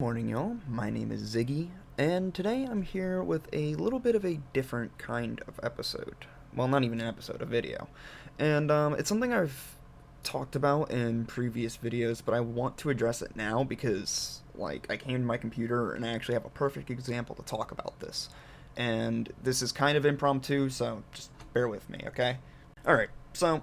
Morning, y'all. My name is Ziggy, and today I'm here with a little bit of a different kind of episode. Well, not even an episode, a video. And it's something I've talked about in previous videos, but I want to address it now because, I came to my computer and I actually have a perfect example to talk about this. And this is kind of impromptu, so just bear with me, okay? Alright, so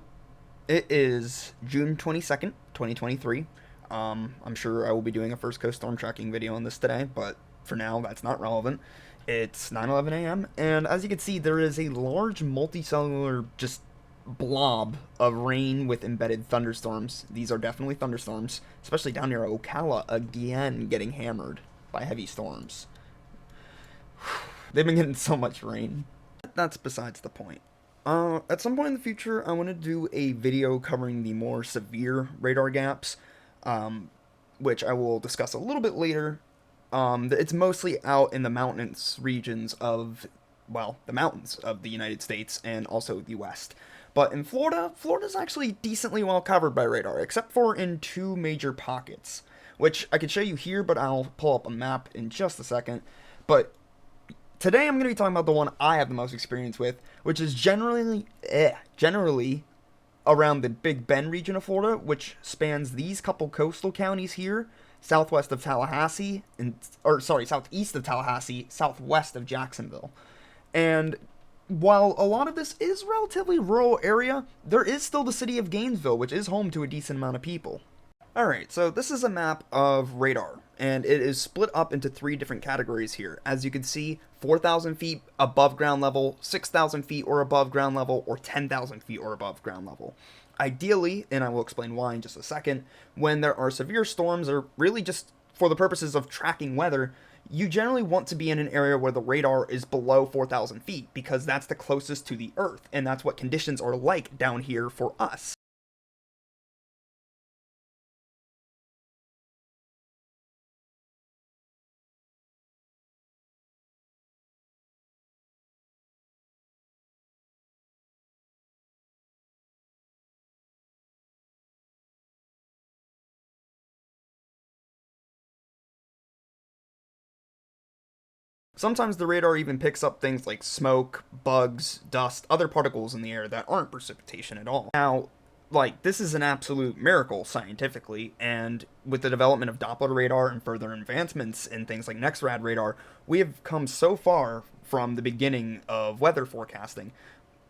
it is June 22nd, 2023. I'm sure I will be doing a first coast storm tracking video on this today, but for now, that's not relevant. It's 9:11 a.m., and as you can see, there is a large multicellular just blob of rain with embedded thunderstorms. These are definitely thunderstorms, especially down near Ocala, again getting hammered by heavy storms. They've been getting so much rain. That's besides the point. At some point in the future, I want to do a video covering the more severe radar gaps, which I will discuss a little bit later. It's mostly out in the mountainous regions of, the mountains of the United States and also the West. But in Florida's actually decently well covered by radar, except for in two major pockets, which I could show you here, but I'll pull up a map in just a second. But today I'm going to be talking about the one I have the most experience with, which is generally around the Big Bend region of Florida, which spans these couple coastal counties here, southwest of Tallahassee, southeast of Tallahassee, southwest of Jacksonville. And while a lot of this is relatively rural area, there is still the city of Gainesville, which is home to a decent amount of people. Alright, so this is a map of radar, and it is split up into three different categories here. As you can see, 4,000 feet above ground level, 6,000 feet or above ground level, or 10,000 feet or above ground level. Ideally, and I will explain why in just a second, when there are severe storms, or really just for the purposes of tracking weather, you generally want to be in an area where the radar is below 4,000 feet, because that's the closest to the Earth, and that's what conditions are like down here for us. Sometimes the radar even picks up things like smoke, bugs, dust, other particles in the air that aren't precipitation at all. Now, this is an absolute miracle scientifically, and with the development of Doppler radar and further advancements in things like NextRad radar, we have come so far from the beginning of weather forecasting,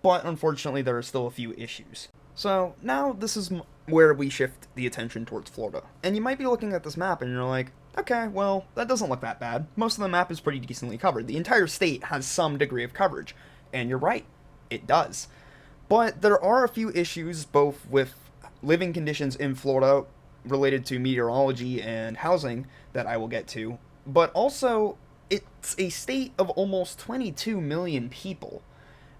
but unfortunately there are still a few issues. So now this is where we shift the attention towards Florida. And you might be looking at this map and you're like, okay, well, that doesn't look that bad. Most of the map is pretty decently covered. The entire state has some degree of coverage. And you're right, it does. But there are a few issues, both with living conditions in Florida related to meteorology and housing that I will get to, but also it's a state of almost 22 million people.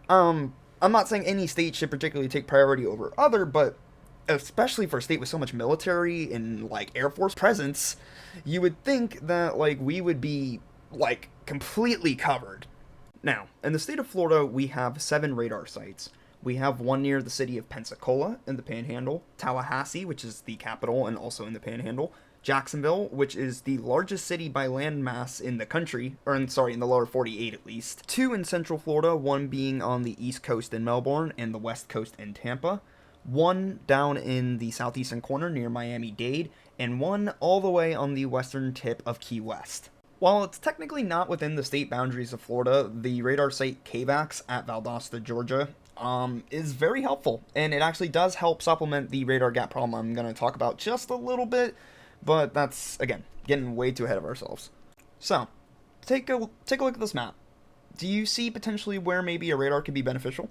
I'm not saying any state should particularly take priority over other, but especially for a state with so much military and Air Force presence, you would think that we would be completely covered. Now, in the state of Florida, we have 7 radar sites. We have one near the city of Pensacola in the Panhandle, Tallahassee, which is the capital and also in the Panhandle, Jacksonville, which is the largest city by landmass in the country, in the lower 48 at least. 2 in Central Florida, one being on the East Coast in Melbourne and the West Coast in Tampa, 1 down in the southeastern corner near Miami-Dade, and 1 all the way on the western tip of Key West. While it's technically not within the state boundaries of Florida, the radar site KVAX at Valdosta, Georgia, is very helpful, and it actually does help supplement the radar gap problem I'm going to talk about just a little bit, but that's, again, getting way too ahead of ourselves. So, take a look at this map. Do you see potentially where maybe a radar could be beneficial?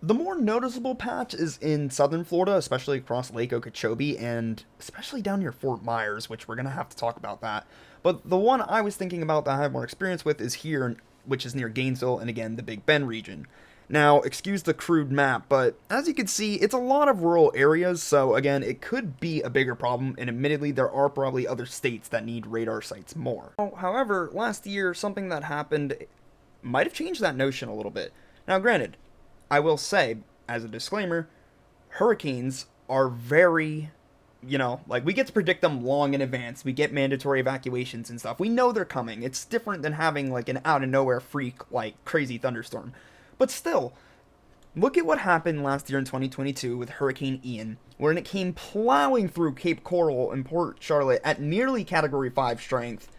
The more noticeable patch is in southern Florida, especially across Lake Okeechobee, and especially down near Fort Myers, which we're going to have to talk about that. But the one I was thinking about that I have more experience with is here, which is near Gainesville, and again, the Big Bend region. Now, excuse the crude map, but as you can see, it's a lot of rural areas, so again, it could be a bigger problem, and admittedly, there are probably other states that need radar sites more. However, last year, something that happened might have changed that notion a little bit. Now, granted, I will say, as a disclaimer, hurricanes are very You know, like, we get to predict them long in advance. We get mandatory evacuations and stuff. We know they're coming. It's different than having, like, an out-of-nowhere freak, like, crazy thunderstorm. But still, look at what happened last year in 2022 with Hurricane Ian, when it came plowing through Cape Coral and Port Charlotte at nearly Category 5 strength.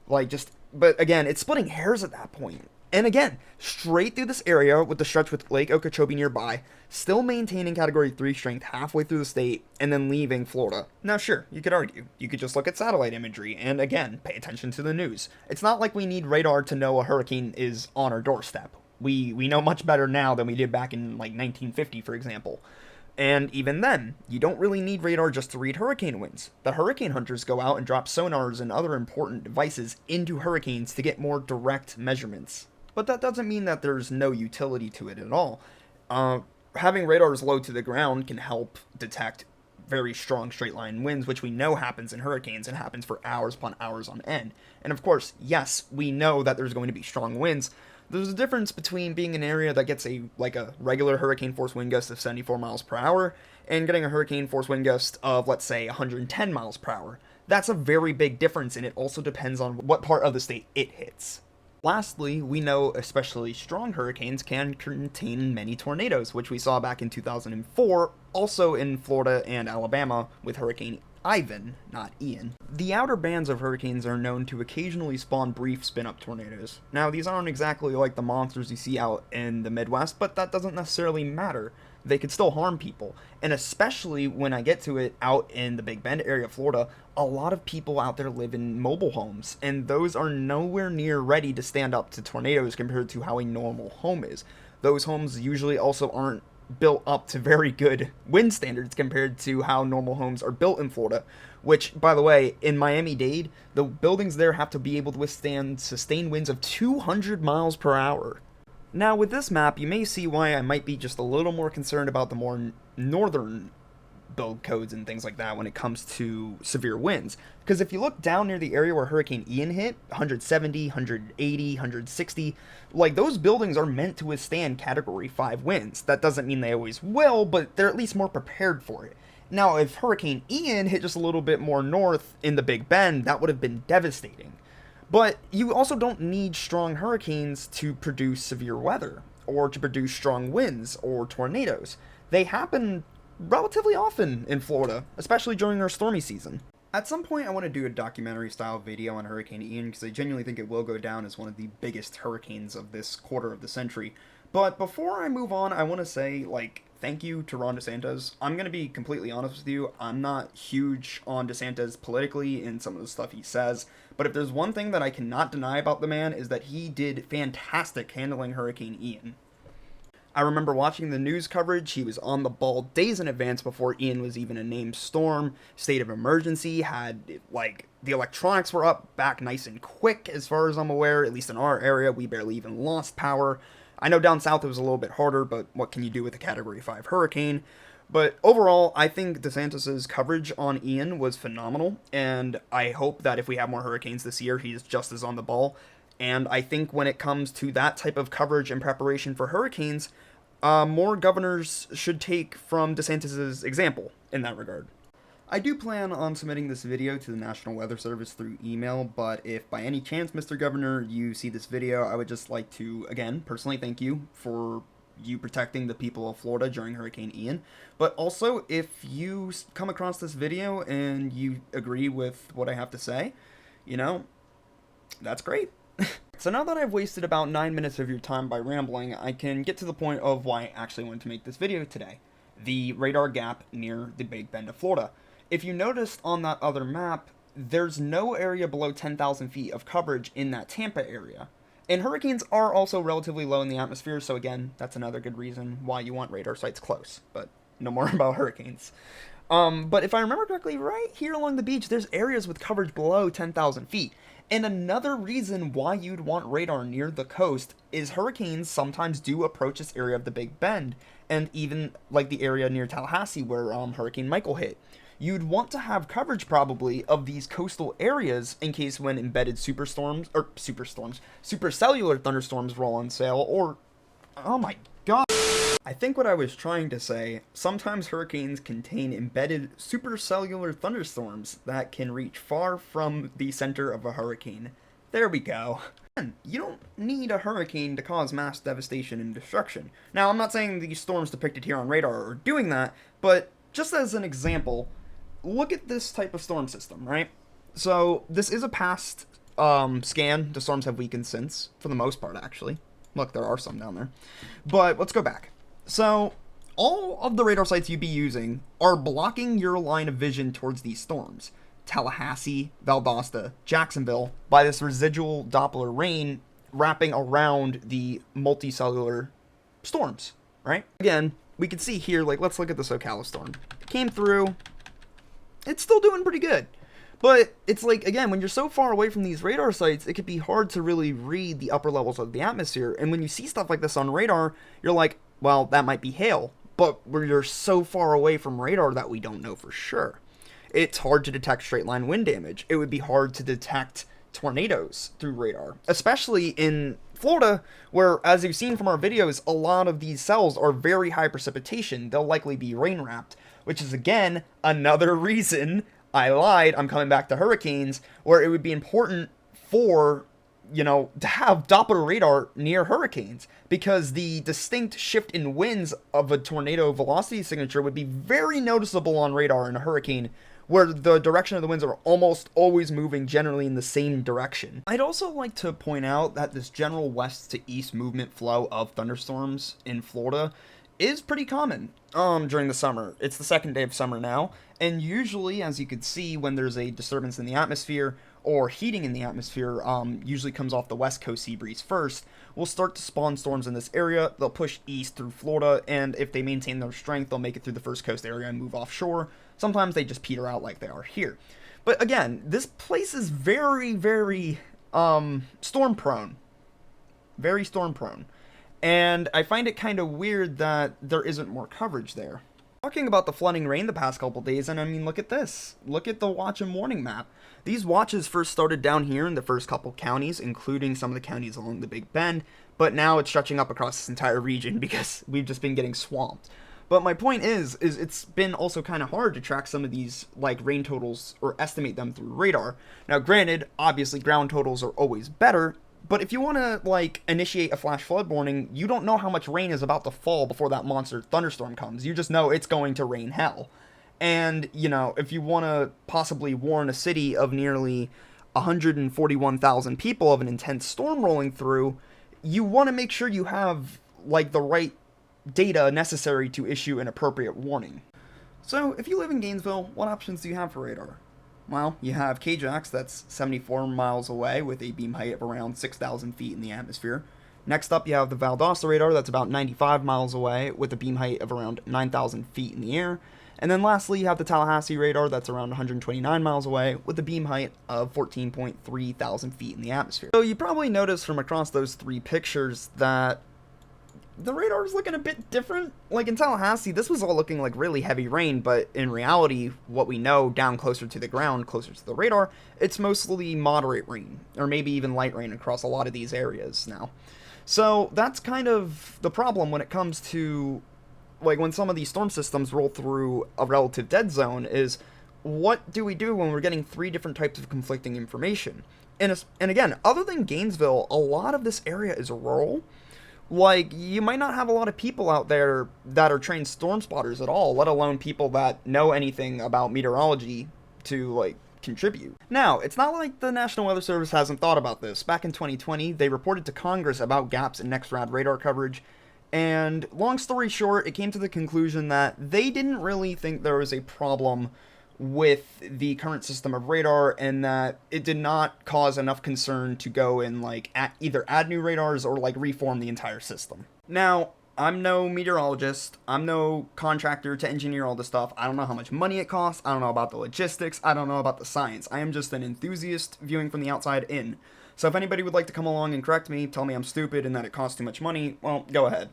Like, just... But, again, it's splitting hairs at that point. And again, straight through this area with the stretch with Lake Okeechobee nearby, still maintaining Category 3 strength halfway through the state, and then leaving Florida. Now sure, you could argue. You could just look at satellite imagery, and again, pay attention to the news. It's not like we need radar to know a hurricane is on our doorstep. We know much better now than we did back in, like, 1950, for example. And even then, you don't really need radar just to read hurricane winds. The hurricane hunters go out and drop sonars and other important devices into hurricanes to get more direct measurements. But that doesn't mean that there's no utility to it at all. Having radars low to the ground can help detect very strong straight line winds, which we know happens in hurricanes and happens for hours upon hours on end. And of course, yes, we know that there's going to be strong winds. There's a difference between being an area that gets a regular hurricane force wind gust of 74 miles per hour and getting a hurricane force wind gust of, let's say, 110 miles per hour. That's a very big difference, and it also depends on what part of the state it hits. Lastly, we know especially strong hurricanes can contain many tornadoes, which we saw back in 2004, also in Florida and Alabama with Hurricane Ivan, not Ian. The outer bands of hurricanes are known to occasionally spawn brief spin-up tornadoes. Now, these aren't exactly like the monsters you see out in the Midwest, but that doesn't necessarily matter. They could still harm people, and especially when I get to it out in the Big Bend area of Florida, a lot of people out there live in mobile homes, and those are nowhere near ready to stand up to tornadoes compared to how a normal home is. Those homes usually also aren't built up to very good wind standards compared to how normal homes are built in Florida, which, by the way, in Miami-Dade, the buildings there have to be able to withstand sustained winds of 200 miles per hour. Now, with this map, you may see why I might be just a little more concerned about the more northern build codes and things like that when it comes to severe winds. Because if you look down near the area where Hurricane Ian hit, 170, 180, 160, like, those buildings are meant to withstand Category 5 winds. That doesn't mean they always will, but they're at least more prepared for it. Now, if Hurricane Ian hit just a little bit more north in the Big Bend, that would have been devastating. But you also don't need strong hurricanes to produce severe weather, or to produce strong winds, or tornadoes. They happen relatively often in Florida, especially during our stormy season. At some point, I want to do a documentary-style video on Hurricane Ian, because I genuinely think it will go down as one of the biggest hurricanes of this quarter of the century. But before I move on, I want to say, thank you to Ron DeSantis. I'm going to be completely honest with you, I'm not huge on DeSantis politically in some of the stuff he says, but if there's one thing that I cannot deny about the man is that he did fantastic handling Hurricane Ian. I remember watching the news coverage. He was on the ball days in advance before Ian was even a named storm. State of emergency, had, the electronics were up back nice and quick as far as I'm aware, at least in our area. We barely even lost power. I know down south it was a little bit harder, but what can you do with a Category 5 hurricane? But overall, I think DeSantis' coverage on Ian was phenomenal, and I hope that if we have more hurricanes this year, he's just as on the ball. And I think when it comes to that type of coverage and preparation for hurricanes, more governors should take from DeSantis' example in that regard. I do plan on submitting this video to the National Weather Service through email, but if by any chance, Mr. Governor, you see this video, I would just like to, again, personally thank you for you protecting the people of Florida during Hurricane Ian. But also, if you come across this video and you agree with what I have to say, that's great. So now that I've wasted about 9 minutes of your time by rambling, I can get to the point of why I actually wanted to make this video today. The radar gap near the Big Bend of Florida. If you noticed on that other map, there's no area below 10,000 feet of coverage in that Tampa area. And hurricanes are also relatively low in the atmosphere, so again, that's another good reason why you want radar sites close. But no more about hurricanes. But if I remember correctly, right here along the beach, there's areas with coverage below 10,000 feet. And another reason why you'd want radar near the coast is hurricanes sometimes do approach this area of the Big Bend, and even the area near Tallahassee where Hurricane Michael hit. You'd want to have coverage probably of these coastal areas in case when embedded supercellular thunderstorms roll on sail, or, oh my god. I think what I was trying to say, sometimes hurricanes contain embedded supercellular thunderstorms that can reach far from the center of a hurricane. There we go. You don't need a hurricane to cause mass devastation and destruction. Now, I'm not saying these storms depicted here on radar are doing that, but just as an example, look at this type of storm system, right? So, this is a past scan. The storms have weakened since, for the most part, actually. Look, there are some down there. But let's go back. So, all of the radar sites you'd be using are blocking your line of vision towards these storms. Tallahassee, Valdosta, Jacksonville, by this residual Doppler rain wrapping around the multicellular storms, right? Again, we can see here, like, let's look at the Ocala storm. It came through. It's still doing pretty good. But it's like, again, when you're so far away from these radar sites, it could be hard to really read the upper levels of the atmosphere. And when you see stuff like this on radar, you're like, well, that might be hail. But we're so far away from radar that we don't know for sure. It's hard to detect straight line wind damage. It would be hard to detect tornadoes through radar, especially in Florida, where, as you've seen from our videos, a lot of these cells are very high precipitation. They'll likely be rain wrapped, which is, again, another reason I lied. I'm coming back to hurricanes, where it would be important for, to have Doppler radar near hurricanes, because the distinct shift in winds of a tornado velocity signature would be very noticeable on radar in a hurricane, where the direction of the winds are almost always moving generally in the same direction. I'd also like to point out that this general west to east movement flow of thunderstorms in Florida is pretty common during the summer. It's the second day of summer now, and usually, as you can see, when there's a disturbance in the atmosphere or heating in the atmosphere, usually comes off the west coast sea breeze first, we'll start to spawn storms in this area. They'll push east through Florida, and if they maintain their strength, they'll make it through the first coast area and move offshore. Sometimes they just peter out like they are here. But again, this place is very, very storm prone. Very storm prone. And I find it kind of weird that there isn't more coverage there. Talking about the flooding rain the past couple days, and I mean, look at this. Look at the watch and warning map. These watches first started down here in the first couple counties, including some of the counties along the Big Bend, but now it's stretching up across this entire region because we've just been getting swamped. But my point is it's been also kind of hard to track some of these, like, rain totals or estimate them through radar. Now, granted, obviously ground totals are always better, but if you want to, like, initiate a flash flood warning, you don't know how much rain is about to fall before that monster thunderstorm comes. You just know it's going to rain hell. And, if you want to possibly warn a city of nearly 141,000 people of an intense storm rolling through, you want to make sure you have, like, the right data necessary to issue an appropriate warning. So, if you live in Gainesville, what options do you have for radar? Well, you have KJAX, that's 74 miles away with a beam height of around 6,000 feet in the atmosphere. Next up, you have the Valdosta radar, that's about 95 miles away with a beam height of around 9,000 feet in the air. And then lastly, you have the Tallahassee radar, that's around 129 miles away with a beam height of 14.3 thousand feet in the atmosphere. So you probably noticed from across those three pictures that the radar is looking a bit different. Like in Tallahassee, this was all looking like really heavy rain, but in reality, what we know down closer to the ground, closer to the radar, it's mostly moderate rain, or maybe even light rain across a lot of these areas now. So that's kind of the problem when it comes to, like, when some of these storm systems roll through a relative dead zone, is what do we do when we're getting three different types of conflicting information? And again, other than Gainesville, a lot of this area is rural. Like, you might not have a lot of people out there that are trained storm spotters at all, let alone people that know anything about meteorology to, like, contribute. Now, it's not like the National Weather Service hasn't thought about this. Back in 2020, they reported to Congress about gaps in NEXRAD radar coverage, and long story short, it came to the conclusion that they didn't really think there was a problem with the current system of radar, and that it did not cause enough concern to go and, like, either add new radars or, like, reform the entire system. Now, I'm no meteorologist, I'm no contractor to engineer all this stuff. I don't know how much money it costs, I don't know about the logistics, I don't know about the science. I am just an enthusiast viewing from the outside in. So if anybody would like to come along and correct me, tell me I'm stupid and that it costs too much money, well, go ahead.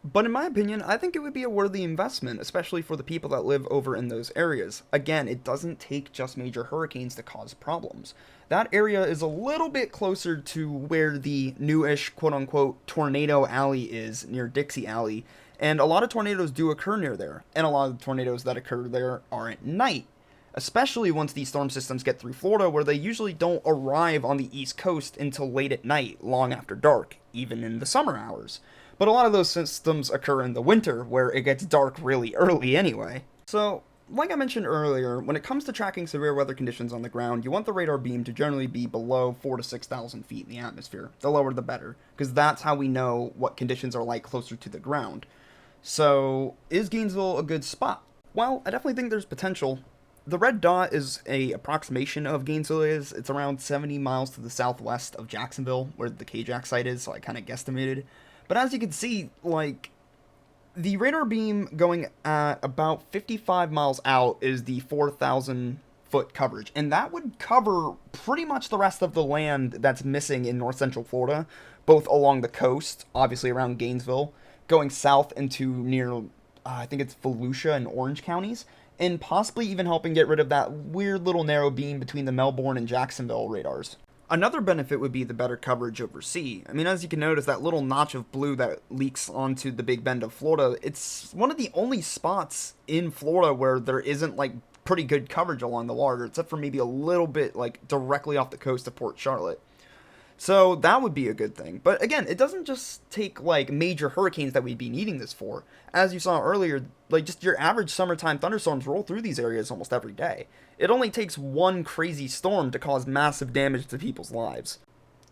But in my opinion, I think it would be a worthy investment, especially for the people that live over in those areas. Again, it doesn't take just major hurricanes to cause problems. That area is a little bit closer to where the newish quote-unquote Tornado Alley is, near Dixie Alley, And a lot of tornadoes do occur near there, and a lot of the tornadoes that occur there are at night, especially once these storm systems get through Florida, where they usually don't arrive on the East Coast until late at night, long after dark, even in the summer hours. But a lot of those systems occur in the winter, where it gets dark really early anyway. So, like I mentioned earlier, when it comes to tracking severe weather conditions on the ground, you want the radar beam to generally be below 4,000 to 6,000 feet in the atmosphere. The lower the better, because that's how we know what conditions are like closer to the ground. So, is Gainesville a good spot? Well, I definitely think there's potential. The red dot is a approximation of Gainesville is. It's around 70 miles to the southwest of Jacksonville, where the KJAX site is, so I kind of guesstimated. But as you can see, like, the radar beam going at about 55 miles out is the 4,000 foot coverage, and that would cover pretty much the rest of the land that's missing in north central Florida, both along the coast, obviously around Gainesville, going south into near, I think it's Volusia and Orange counties, and possibly even helping get rid of that weird little narrow beam between the Melbourne and Jacksonville radars. Another benefit would be the better coverage over sea. I mean, as you can notice, that little notch of blue that leaks onto the Big Bend of Florida, it's one of the only spots in Florida where there isn't, like, pretty good coverage along the water, except for maybe a little bit, like, directly off the coast of Port Charlotte. So that would be a good thing. But again, it doesn't just take, like, major hurricanes that we'd be needing this for. As you saw earlier, like, just your average summertime thunderstorms roll through these areas almost every day. It only takes one crazy storm to cause massive damage to people's lives.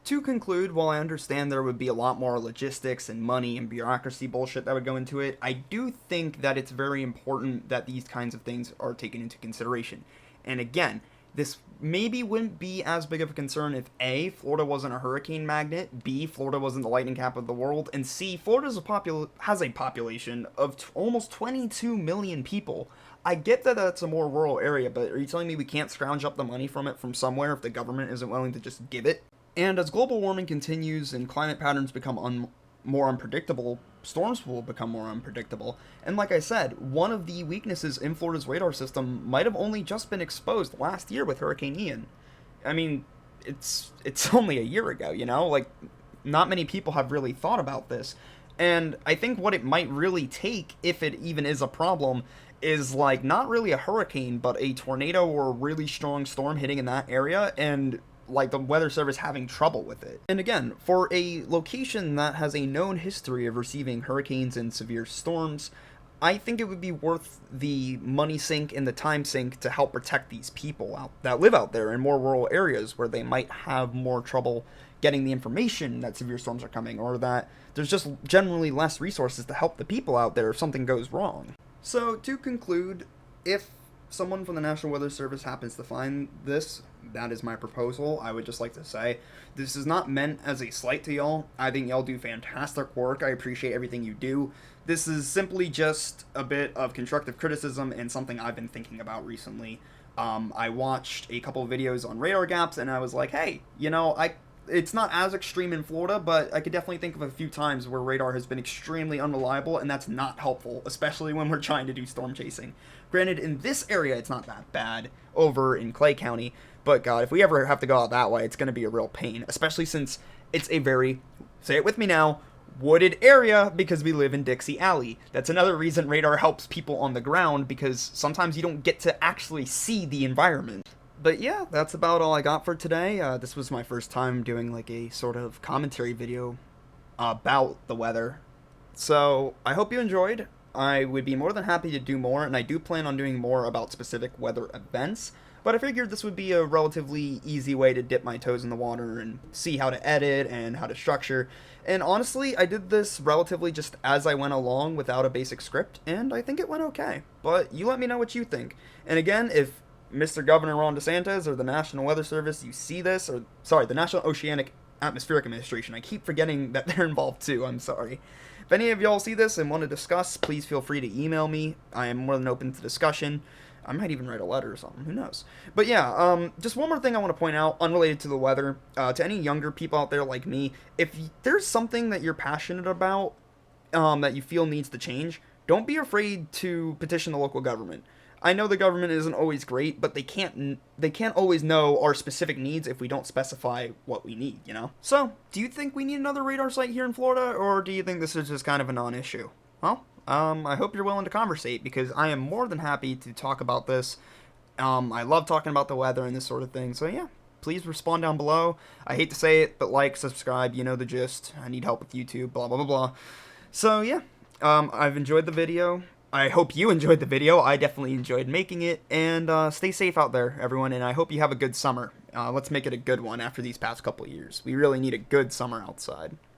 To conclude, while I understand there would be a lot more logistics and money and bureaucracy bullshit that would go into it, I do think that it's very important that these kinds of things are taken into consideration. And again, this maybe wouldn't be as big of a concern if A, Florida wasn't a hurricane magnet, B, Florida wasn't the lightning cap of the world, and C, Florida has a population of almost 22 million people. I get that that's a more rural area, but are you telling me we can't scrounge up the money from it from somewhere if the government isn't willing to just give it? And as global warming continues and climate patterns become more unpredictable, storms will become more unpredictable. And like I said, one of the weaknesses in Florida's radar system might have only just been exposed last year with Hurricane Ian. I mean, it's only a year ago, you know? Like, not many people have really thought about this. And I think what it might really take, if it even is a problem, is, like, not really a hurricane, but a tornado or a really strong storm hitting in that area, and like the Weather Service having trouble with it. And again, for a location that has a known history of receiving hurricanes and severe storms, I think it would be worth the money sink and the time sink to help protect these people that live out there in more rural areas where they might have more trouble getting the information that severe storms are coming, or that there's just generally less resources to help the people out there if something goes wrong. So to conclude, if someone from the National Weather Service happens to find this, that is my proposal. I would just like to say, this is not meant as a slight to y'all. I think y'all do fantastic work. I appreciate everything you do. This is simply just a bit of constructive criticism and something I've been thinking about recently. I watched a couple of videos on radar gaps, and I was like, hey, you know, it's not as extreme in Florida, but I could definitely think of a few times where radar has been extremely unreliable, and that's not helpful, especially when we're trying to do storm chasing. Granted, in this area, it's not that bad over in Clay County, but God, if we ever have to go out that way, it's going to be a real pain, especially since it's a very, say it with me now, wooded area, because we live in Dixie Alley. That's another reason radar helps people on the ground, because sometimes you don't get to actually see the environment. But yeah, that's about all I got for today. This was my first time doing like a sort of commentary video about the weather. So I hope you enjoyed. I would be more than happy to do more, and I do plan on doing more about specific weather events. But I figured this would be a relatively easy way to dip my toes in the water and see how to edit and how to structure. And honestly, I did this relatively just as I went along without a basic script, and I think it went okay. But you let me know what you think. And again, if Mr. Governor Ron DeSantis or the National Weather Service, you see this, or sorry, the National Oceanic Atmospheric Administration, I keep forgetting that they're involved too, I'm sorry. If any of y'all see this and want to discuss, please feel free to email me. I am more than open to discussion. I might even write a letter or something, who knows. But yeah, just one more thing I want to point out, unrelated to the weather, to any younger people out there like me, if there's something that you're passionate about, that you feel needs to change, don't be afraid to petition the local government. I know the government isn't always great, but they can't always know our specific needs if we don't specify what we need, you know? So, do you think we need another radar site here in Florida, or do you think this is just kind of a non-issue? Well, I hope you're willing to conversate, because I am more than happy to talk about this. I love talking about the weather and this sort of thing. So yeah, please respond down below. I hate to say it, but like, subscribe, you know the gist. I need help with YouTube, blah, blah, blah, blah. So yeah, I've enjoyed the video. I hope you enjoyed the video. I definitely enjoyed making it. And stay safe out there, everyone. And I hope you have a good summer. Let's make it a good one after these past couple years. We really need a good summer outside.